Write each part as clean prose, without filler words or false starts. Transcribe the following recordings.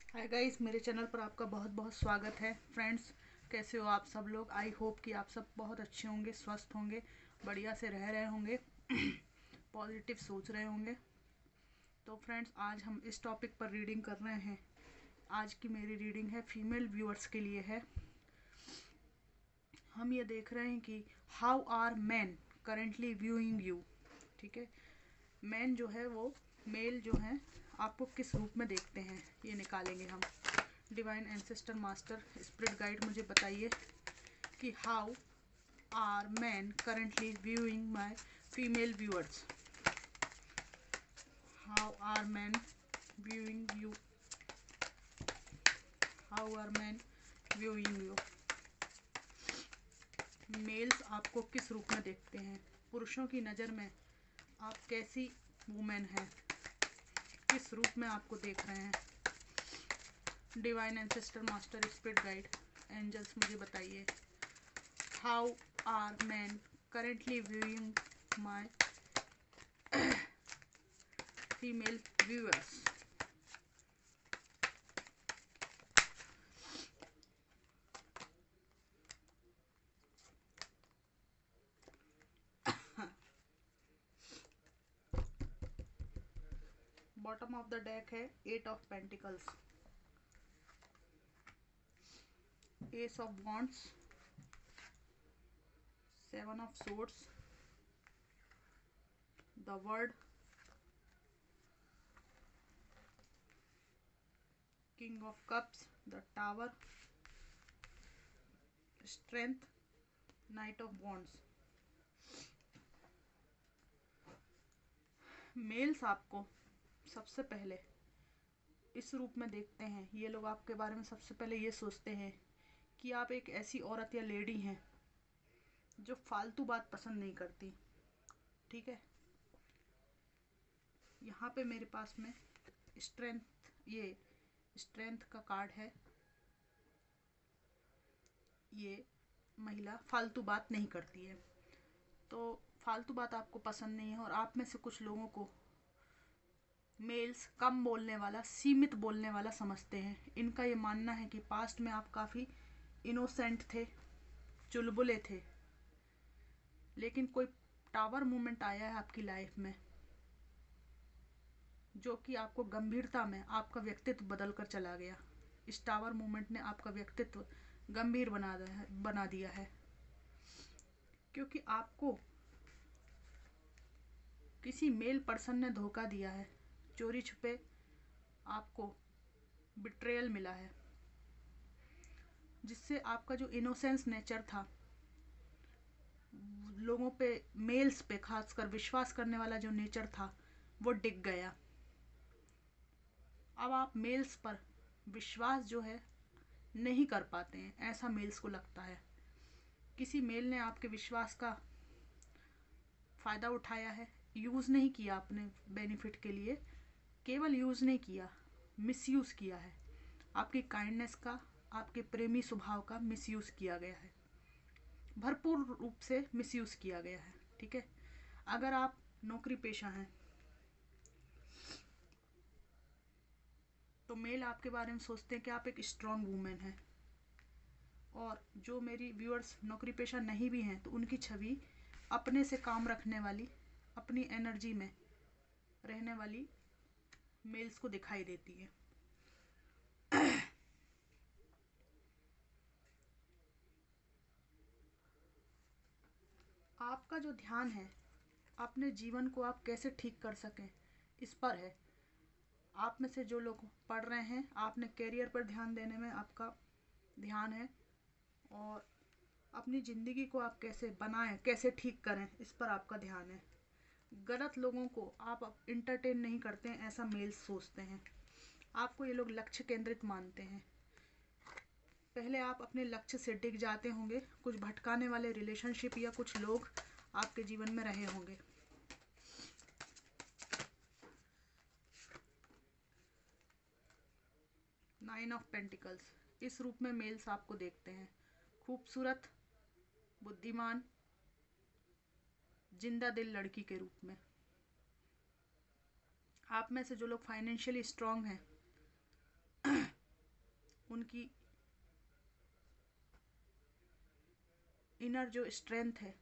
Hi guys, मेरे channel पर आपका बहुत बहुत स्वागत है। फ्रेंड्स, कैसे हो आप सब लोग? आई होप कि आप सब बहुत अच्छे होंगे, स्वस्थ होंगे, बढ़िया से रह रहे होंगे, पॉजिटिव सोच रहे होंगे। तो फ्रेंड्स, आज हम इस टॉपिक पर रीडिंग कर रहे हैं। आज की मेरी रीडिंग है फीमेल व्यूअर्स के लिए है। हम ये देख रहे हैं कि how are man currently viewing you. ठीक है, मैन जो है वो मेल जो है आपको किस रूप में देखते हैं, ये निकालेंगे हम। Divine ancestor master spirit guide, मुझे बताइए कि how are man currently viewing my female viewers. How are man viewing you, how are man viewing you. Males आपको किस रूप में देखते हैं? पुरुषों की नज़र में आप कैसी वुमेन हैं, किस रूप में आपको देख रहे हैं? Divine ancestor master spirit guide angels, मुझे बताइए how are man currently viewing my female viewers. Bottom of the deck है 8 of pentacles, ace of wands, 7 of swords, the world, king of cups, the tower, strength, knight of wands. Males आपको सबसे पहले इस रूप में देखते हैं। ये लोग आपके बारे में सबसे पहले ये सोचते हैं कि आप एक ऐसी औरत या लेडी हैं जो फालतू बात पसंद नहीं करती। ठीक है, यहाँ पे मेरे पास में स्ट्रेंथ, ये स्ट्रेंथ का कार्ड है। ये महिला फालतू बात नहीं करती है, तो फालतू बात आपको पसंद नहीं है। और आप में से कुछ लोगों को मेल्स कम बोलने वाला, सीमित बोलने वाला समझते हैं। इनका ये मानना है कि पास्ट में आप काफ़ी इनोसेंट थे, चुलबुले थे, लेकिन कोई टावर मोमेंट आया है आपकी लाइफ में जो कि आपको गंभीरता में आपका व्यक्तित्व बदल कर चला गया। इस टावर मोमेंट ने आपका व्यक्तित्व गंभीर बना दिया है, क्योंकि आपको किसी मेल पर्सन ने धोखा दिया है। चोरी छुपे आपको बिट्रेयल मिला है, जिससे आपका जो इनोसेंस नेचर था, लोगों पे, मेल्स पे खासकर विश्वास करने वाला जो नेचर था, वो डिग गया। अब आप मेल्स पर विश्वास जो है नहीं कर पाते हैं, ऐसा मेल्स को लगता है। किसी मेल ने आपके विश्वास का फ़ायदा उठाया है, यूज़ नहीं किया अपने बेनिफिट के लिए, केवल यूज़ नहीं किया, मिसयूज़ किया है। आपकी काइंडनेस का, आपके प्रेमी स्वभाव का मिसयूज़ किया गया है, भरपूर रूप से मिसयूज़ किया गया है। ठीक है, अगर आप नौकरी पेशा हैं तो मेल आपके बारे में सोचते हैं कि आप एक स्ट्रॉन्ग वूमेन हैं। और जो मेरी व्यूअर्स नौकरी पेशा नहीं भी हैं तो उनकी छवि अपने से काम रखने वाली, अपनी एनर्जी में रहने वाली मेल्स को दिखाई देती है। आपका जो ध्यान है अपने जीवन को आप कैसे ठीक कर सकें, इस पर है। आप में से जो लोग पढ़ रहे हैं, आपने करियर पर ध्यान देने में आपका ध्यान है, और अपनी ज़िंदगी को आप कैसे बनाएं, कैसे ठीक करें, इस पर आपका ध्यान है। गलत लोगों को आप इंटरटेन नहीं करते हैं, ऐसा मेल सोचते हैं। आपको ये लोग लक्ष्य केंद्रित मानते हैं। पहले आप अपने लक्ष्य से डिग जाते होंगे, कुछ भटकाने वाले रिलेशनशिप या कुछ लोग आपके जीवन में रहे होंगे। नाइन ऑफ पेंटिकल्स, इस रूप में मेल्स आपको देखते हैं। खूबसूरत, बुद्धिमान, जिंदा दिल लड़की के रूप में। आप में से जो लोग फाइनेंशियली स्ट्रांग हैं उनकी इनर जो स्ट्रेंथ है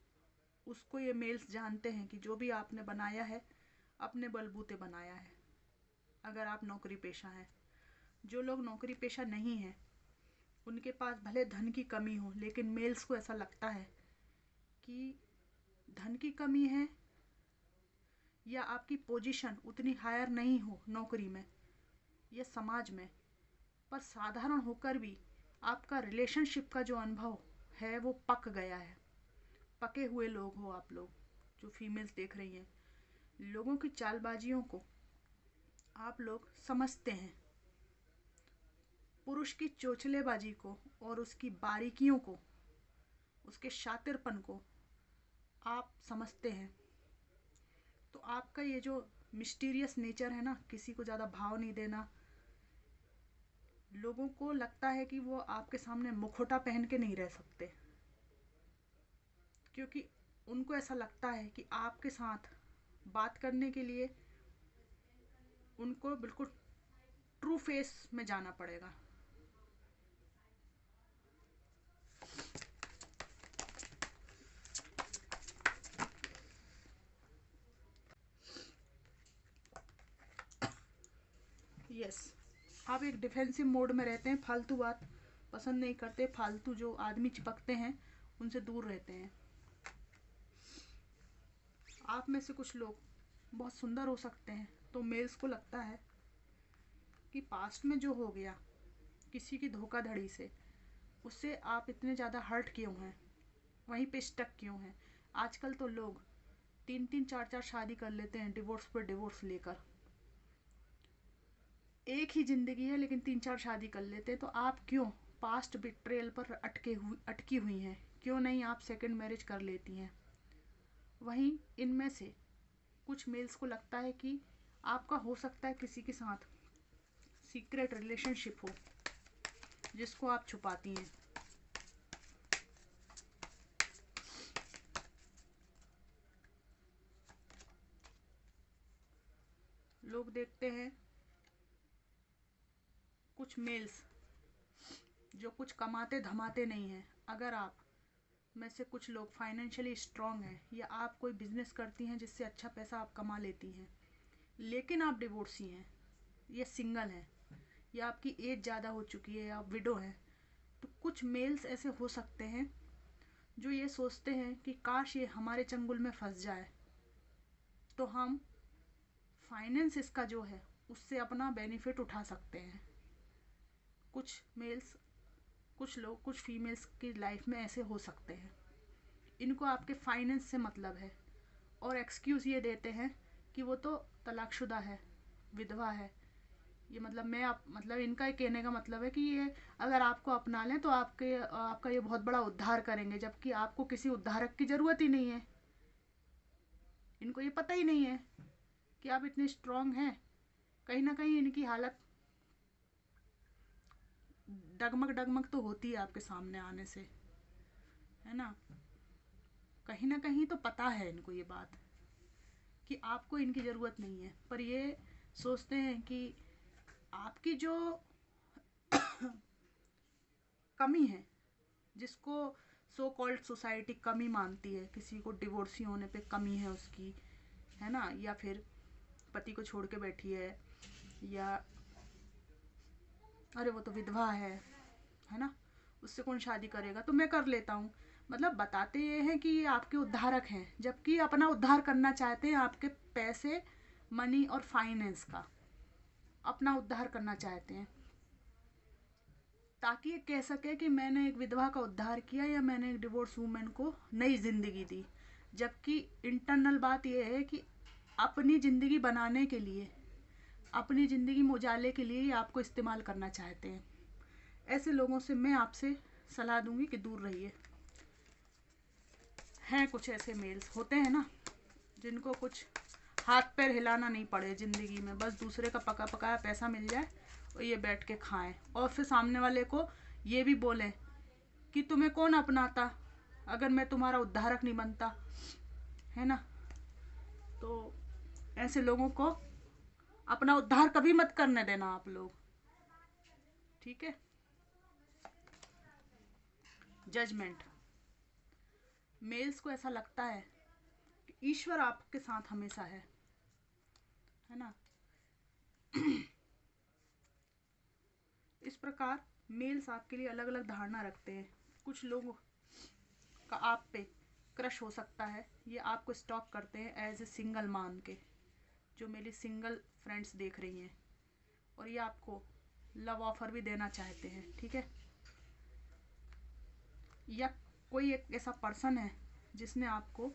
उसको ये मेल्स जानते हैं कि जो भी आपने बनाया है अपने बलबूते बनाया है। अगर आप नौकरी पेशा हैं, जो लोग नौकरी पेशा नहीं हैं उनके पास भले धन की कमी हो, लेकिन मेल्स को ऐसा लगता है कि धन की कमी है या आपकी पोजीशन उतनी हायर नहीं हो नौकरी में या समाज में, पर साधारण होकर भी आपका रिलेशनशिप का जो अनुभव है वो पक गया है। पके हुए लोग हो आप लोग जो फीमेल्स देख रही हैं, लोगों की चालबाजियों को आप लोग समझते हैं, पुरुष की चोचलेबाजी को और उसकी बारीकियों को, उसके शातिरपन को आप समझते हैं। तो आपका ये जो मिस्टीरियस नेचर है ना, किसी को ज़्यादा भाव नहीं देना, लोगों को लगता है कि वो आपके सामने मुखौटा पहन के नहीं रह सकते, क्योंकि उनको ऐसा लगता है कि आपके साथ बात करने के लिए उनको बिल्कुल ट्रू फेस में जाना पड़ेगा। यस, आप एक डिफेंसिव मोड में रहते हैं, फालतू बात पसंद नहीं करते, फालतू जो आदमी चिपकते हैं उनसे दूर रहते हैं। आप में से कुछ लोग बहुत सुंदर हो सकते हैं, तो मेल्स को लगता है कि पास्ट में जो हो गया किसी की धोखाधड़ी से, उससे आप इतने ज़्यादा हर्ट क्यों हैं, वहीं पे स्टक क्यों हैं। आजकल तो लोग 3-3 4-4 शादी कर लेते हैं, डिवोर्स पर डिवोर्स लेकर। एक ही ज़िंदगी है लेकिन 3-4 शादी कर लेते हैं, तो आप क्यों पास्ट बिट्रेयल पर अटकी हुई हैं? क्यों नहीं आप सेकंड मैरिज कर लेती हैं? वहीं इनमें से कुछ मेल्स को लगता है कि आपका हो सकता है किसी के साथ सीक्रेट रिलेशनशिप हो जिसको आप छुपाती हैं। लोग देखते हैं कुछ मेल्स जो कुछ कमाते धमाते नहीं हैं। अगर आप में से कुछ लोग फाइनेंशियली स्ट्रांग हैं या आप कोई बिजनेस करती हैं जिससे अच्छा पैसा आप कमा लेती हैं, लेकिन आप डिवोर्सी हैं या सिंगल हैं या आपकी एज ज़्यादा हो चुकी है या आप विडो हैं, तो कुछ मेल्स ऐसे हो सकते हैं जो ये सोचते हैं कि काश ये हमारे चंगुल में फंस जाए तो हम फाइनेंस इसका जो है उससे अपना बेनिफिट उठा सकते हैं। कुछ मेल्स, कुछ लोग, कुछ फीमेल्स की लाइफ में ऐसे हो सकते हैं। इनको आपके फाइनेंस से मतलब है और एक्सक्यूज़ ये देते हैं कि वो तो तलाकशुदा है, विधवा है। ये मतलब इनका ये कहने का मतलब है कि ये अगर आपको अपना लें तो आपका ये बहुत बड़ा उद्धार करेंगे, जबकि आपको किसी उद्धारक की ज़रूरत ही नहीं है। इनको ये पता ही नहीं है कि आप इतने स्ट्रांग हैं। कहीं ना कहीं इनकी हालत डगमग डगमग तो होती है आपके सामने आने से, है ना। कहीं ना कहीं तो पता है इनको ये बात कि आपको इनकी ज़रूरत नहीं है, पर ये सोचते हैं कि आपकी जो कमी है, जिसको सो कॉल्ड सोसाइटी कमी मानती है, किसी को डिवोर्सी होने पे कमी है उसकी, है ना, या फिर पति को छोड़ के बैठी है, या अरे वो तो विधवा है ना, उससे कौन शादी करेगा, तो मैं कर लेता हूँ। मतलब बताते ये हैं कि ये आपके उद्धारक हैं, जबकि अपना उद्धार करना चाहते हैं आपके पैसे, मनी और फाइनेंस का अपना उद्धार करना चाहते हैं, ताकि ये कह सके कि मैंने एक विधवा का उद्धार किया या मैंने एक डिवोर्स वूमेन को नई ज़िंदगी दी। जबकि इंटरनल बात यह है कि अपनी ज़िंदगी बनाने के लिए, अपनी ज़िंदगी में उजाले के लिए ये आपको इस्तेमाल करना चाहते हैं। ऐसे लोगों से मैं आपसे सलाह दूंगी कि दूर रहिए। हैं कुछ ऐसे मेल्स होते हैं ना जिनको कुछ हाथ पैर हिलाना नहीं पड़े ज़िंदगी में, बस दूसरे का पका पकाया पैसा मिल जाए और ये बैठ के खाएं, और फिर सामने वाले को ये भी बोलें कि तुम्हें कौन अपनाता अगर मैं तुम्हारा उद्धारक नहीं बनता, है ना। तो ऐसे लोगों को अपना उद्धार कभी मत करने देना आप लोग, ठीक है। जजमेंट। मेल्स को ऐसा लगता है कि ईश्वर आपके साथ हमेशा है ना। इस प्रकार मेल्स आपके लिए अलग अलग धारणा रखते हैं। कुछ लोगों का आप पे क्रश हो सकता है, ये आपको स्टॉक करते हैं एज ए सिंगल मान के, जो मेरी सिंगल फ्रेंड्स देख रही हैं, और ये आपको लव ऑफर भी देना चाहते हैं, ठीक है। या कोई एक ऐसा पर्सन है जिसने आपको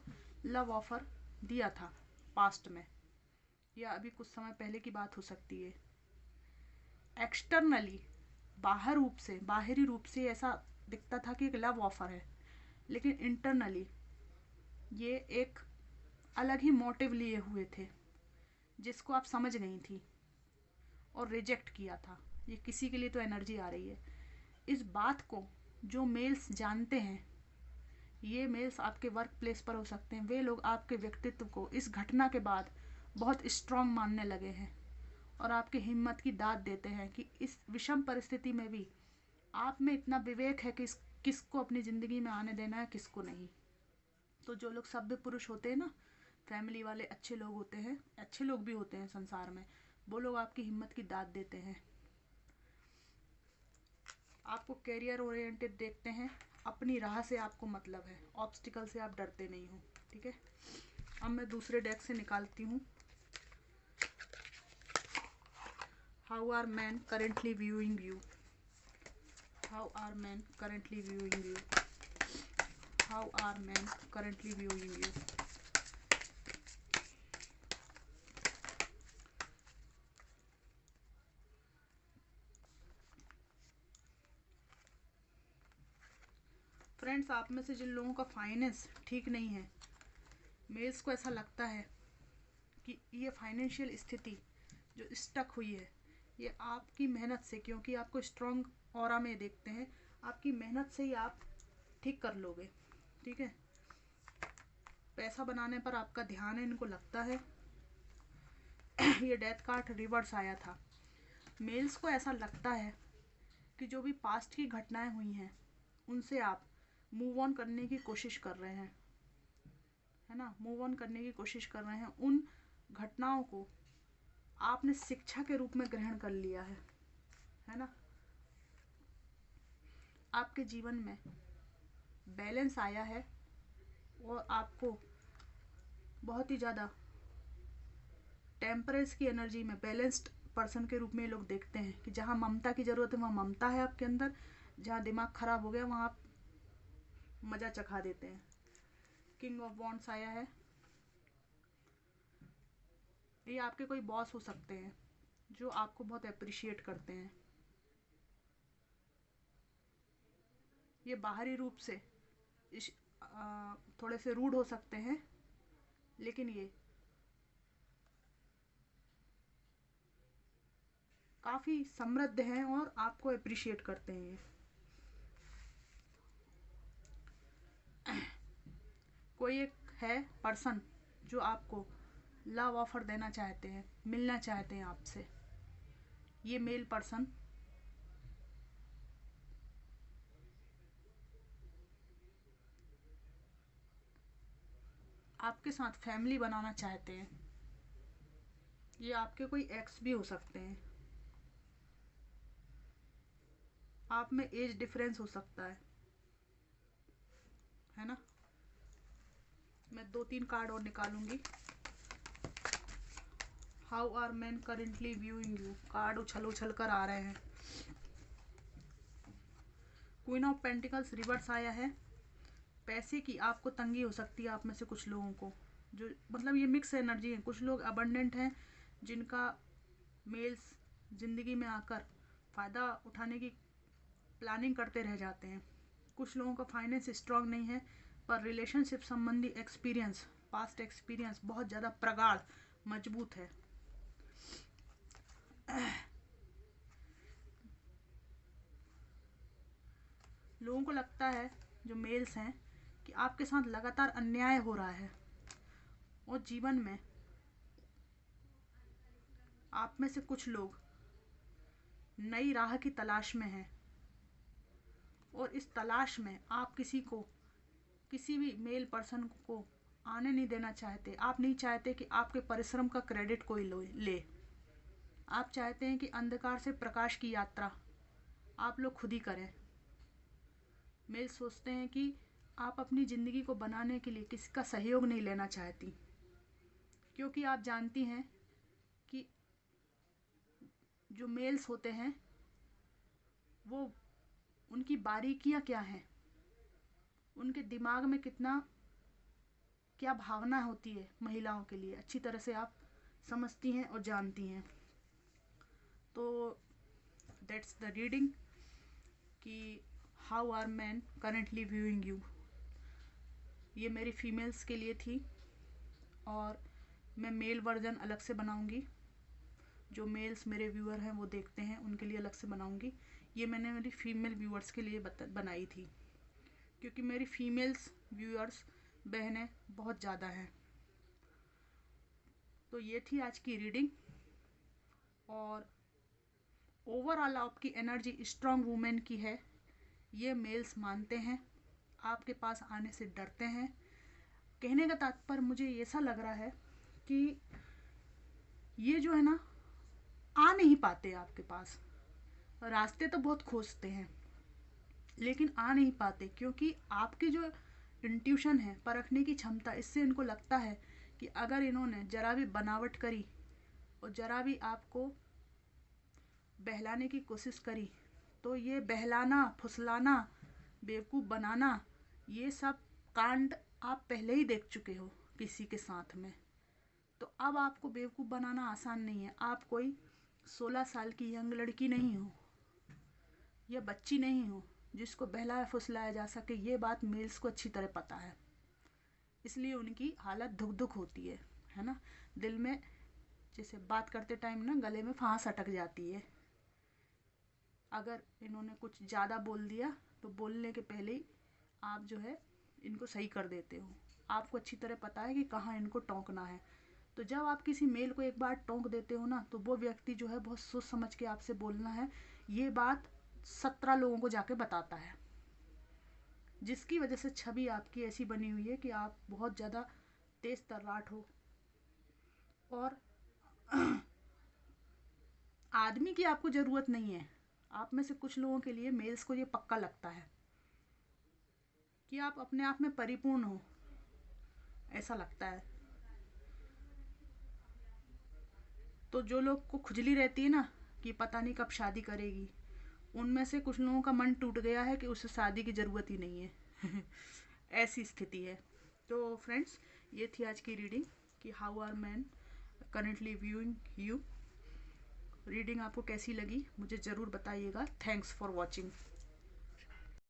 लव ऑफर दिया था पास्ट में, या अभी कुछ समय पहले की बात हो सकती है। एक्सटर्नली बाहरी रूप से ऐसा दिखता था कि एक लव ऑफर है, लेकिन इंटरनली ये एक अलग ही मोटिव लिए हुए थे जिसको आप समझ नहीं थी और रिजेक्ट किया था। ये किसी के लिए तो एनर्जी आ रही है। इस बात को जो मेल्स जानते हैं, ये मेल्स आपके वर्क प्लेस पर हो सकते हैं, वे लोग आपके व्यक्तित्व को इस घटना के बाद बहुत स्ट्रांग मानने लगे हैं और आपकी हिम्मत की दाद देते हैं कि इस विषम परिस्थिति में भी आप में इतना विवेक है कि किसको अपनी ज़िंदगी में आने देना है, किसको नहीं। तो जो लोग सभ्य पुरुष होते हैं ना, फैमिली वाले अच्छे लोग होते हैं, अच्छे लोग भी होते हैं संसार में, वो लोग आपकी हिम्मत की दाद देते हैं, आपको कैरियर ओरिएंटेड देखते हैं, अपनी राह से आपको मतलब है, ऑब्स्टिकल से आप डरते नहीं हो, ठीक है। अब मैं दूसरे डेक से निकालती हूँ। How are man currently viewing you, how are man currently viewing you, how are man currently viewing you. Friends, आप में से जिन लोगों का फाइनेंस ठीक नहीं है, मेल्स को ऐसा लगता है कि ये फाइनेंशियल स्थिति जो स्टक हुई है, ये आपकी मेहनत से, क्योंकि आपको स्ट्रॉन्ग ऑरा में देखते हैं, आपकी मेहनत से ही आप ठीक कर लोगे, ठीक है। पैसा बनाने पर आपका ध्यान है, इनको लगता है। ये डेथ कार्ड रिवर्स आया था। मेल्स को ऐसा लगता है कि जो भी पास्ट की घटनाएं हुई हैं, उनसे आप मूव ऑन करने की कोशिश कर रहे हैं, है ना, मूव ऑन करने की कोशिश कर रहे हैं। उन घटनाओं को आपने शिक्षा के रूप में ग्रहण कर लिया है ना। आपके जीवन में बैलेंस आया है और आपको बहुत ही ज़्यादा टेम्परेंस की एनर्जी में बैलेंस्ड पर्सन के रूप में लोग देखते हैं कि जहाँ ममता की ज़रूरत है वहाँ ममता है आपके अंदर, जहाँ दिमाग खराब हो गया वहाँ आप मज़ा चखा देते हैं। किंग ऑफ वॉन्ड्स आया है। ये आपके कोई बॉस हो सकते हैं जो आपको बहुत अप्रिशिएट करते हैं। ये बाहरी रूप से थोड़े से रूड हो सकते हैं, लेकिन ये काफ़ी समृद्ध हैं और आपको अप्रिशिएट करते हैं। कोई एक है पर्सन जो आपको लव ऑफर देना चाहते हैं, मिलना चाहते हैं आपसे। ये मेल पर्सन आपके साथ फैमिली बनाना चाहते हैं। ये आपके कोई एक्स भी हो सकते हैं। आप में एज डिफरेंस हो सकता है ना। मैं 2-3 कार्ड और निकालूंगी। How are man currently viewing you. Card उछल उछल कर आ रहे हैं। क्वीन ऑफ पेंटिकल्स रिवर्स आया है। पैसे की आपको तंगी हो सकती है आप में से कुछ लोगों को, जो मतलब ये मिक्स एनर्जी है। कुछ लोग अबंडेंट हैं जिनका मेल्स ज़िंदगी में आकर फ़ायदा उठाने की प्लानिंग करते रह जाते हैं। कुछ लोगों का फाइनेंस स्ट्रांग नहीं है, पर रिलेशनशिप संबंधी एक्सपीरियंस, पास्ट एक्सपीरियंस बहुत ज़्यादा प्रगाढ़ मजबूत है। लोगों को लगता है, जो मेल्स हैं, कि आपके साथ लगातार अन्याय हो रहा है और जीवन में आप में से कुछ लोग नई राह की तलाश में हैं और इस तलाश में आप किसी भी मेल पर्सन को आने नहीं देना चाहते। आप नहीं चाहते कि आपके परिश्रम का क्रेडिट कोई ले। आप चाहते हैं कि अंधकार से प्रकाश की यात्रा आप लोग खुद ही करें। मेल सोचते हैं कि आप अपनी ज़िंदगी को बनाने के लिए किसी का सहयोग नहीं लेना चाहती, क्योंकि आप जानती हैं कि जो मेल्स होते हैं वो उनकी बारीकियां क्या हैं, उनके दिमाग में क्या भावना होती है महिलाओं के लिए, अच्छी तरह से आप समझती हैं और जानती हैं। तो दैट्स द रीडिंग कि how are man currently viewing you. ये मेरी फीमेल्स के लिए थी और मैं मेल वर्जन अलग से बनाऊंगी। जो मेल्स मेरे व्यूअर हैं वो देखते हैं उनके लिए अलग से बनाऊंगी। ये मैंने मेरी फीमेल व्यूअर्स के लिए बनाई थी, क्योंकि मेरी फीमेल्स व्यूअर्स बहनें बहुत ज़्यादा हैं। तो ये थी आज की रीडिंग। और ओवरऑल आपकी एनर्जी स्ट्रॉन्ग वुमेन की है, ये मेल्स मानते हैं, आपके पास आने से डरते हैं। कहने का तात्पर्य मुझे ऐसा लग रहा है कि ये जो है ना, आ नहीं पाते आपके पास। रास्ते तो बहुत खोजते हैं लेकिन आ नहीं पाते, क्योंकि आपकी जो इंट्यूशन है, परखने की क्षमता, इससे इनको लगता है कि अगर इन्होंने जरा भी बनावट करी और जरा भी आपको बहलाने की कोशिश करी तो ये बहलाना, फुसलाना, बेवकूफ़ बनाना, ये सब कांड आप पहले ही देख चुके हो किसी के साथ में। तो अब आपको बेवकूफ़ बनाना आसान नहीं है। आप कोई 16 साल की यंग लड़की नहीं हो या बच्ची नहीं हो जिसको बहलाया फुसलाया जा सके। ये बात मेल्स को अच्छी तरह पता है, इसलिए उनकी हालत धुक धुक होती है ना। दिल में जैसे बात करते टाइम ना गले में फांस अटक जाती है। अगर इन्होंने कुछ ज़्यादा बोल दिया तो बोलने के पहले ही आप जो है इनको सही कर देते हो। आपको अच्छी तरह पता है कि कहाँ इनको टोंकना है। तो जब आप किसी मेल को एक बार टोंक देते हो ना, तो वो व्यक्ति जो है बहुत सोच समझ के आपसे बोलना है। ये बात 17 लोगों को जाके बताता है, जिसकी वजह से छवि आपकी ऐसी बनी हुई है कि आप बहुत ज़्यादा तेज तर्राट हो। और आदमी की आपको ज़रूरत नहीं है। आप में से कुछ लोगों के लिए मेल्स को ये पक्का लगता है कि आप अपने आप में परिपूर्ण हो, ऐसा लगता है। तो जो लोग को खुजली रहती है ना कि पता नहीं कब शादी करेगी, उनमें से कुछ लोगों का मन टूट गया है कि उसे शादी की ज़रूरत ही नहीं है। ऐसी स्थिति है। तो फ्रेंड्स, ये थी आज की रीडिंग कि how are man currently viewing you. Reading आपको कैसी लगी मुझे ज़रूर बताइएगा। Thanks for watching.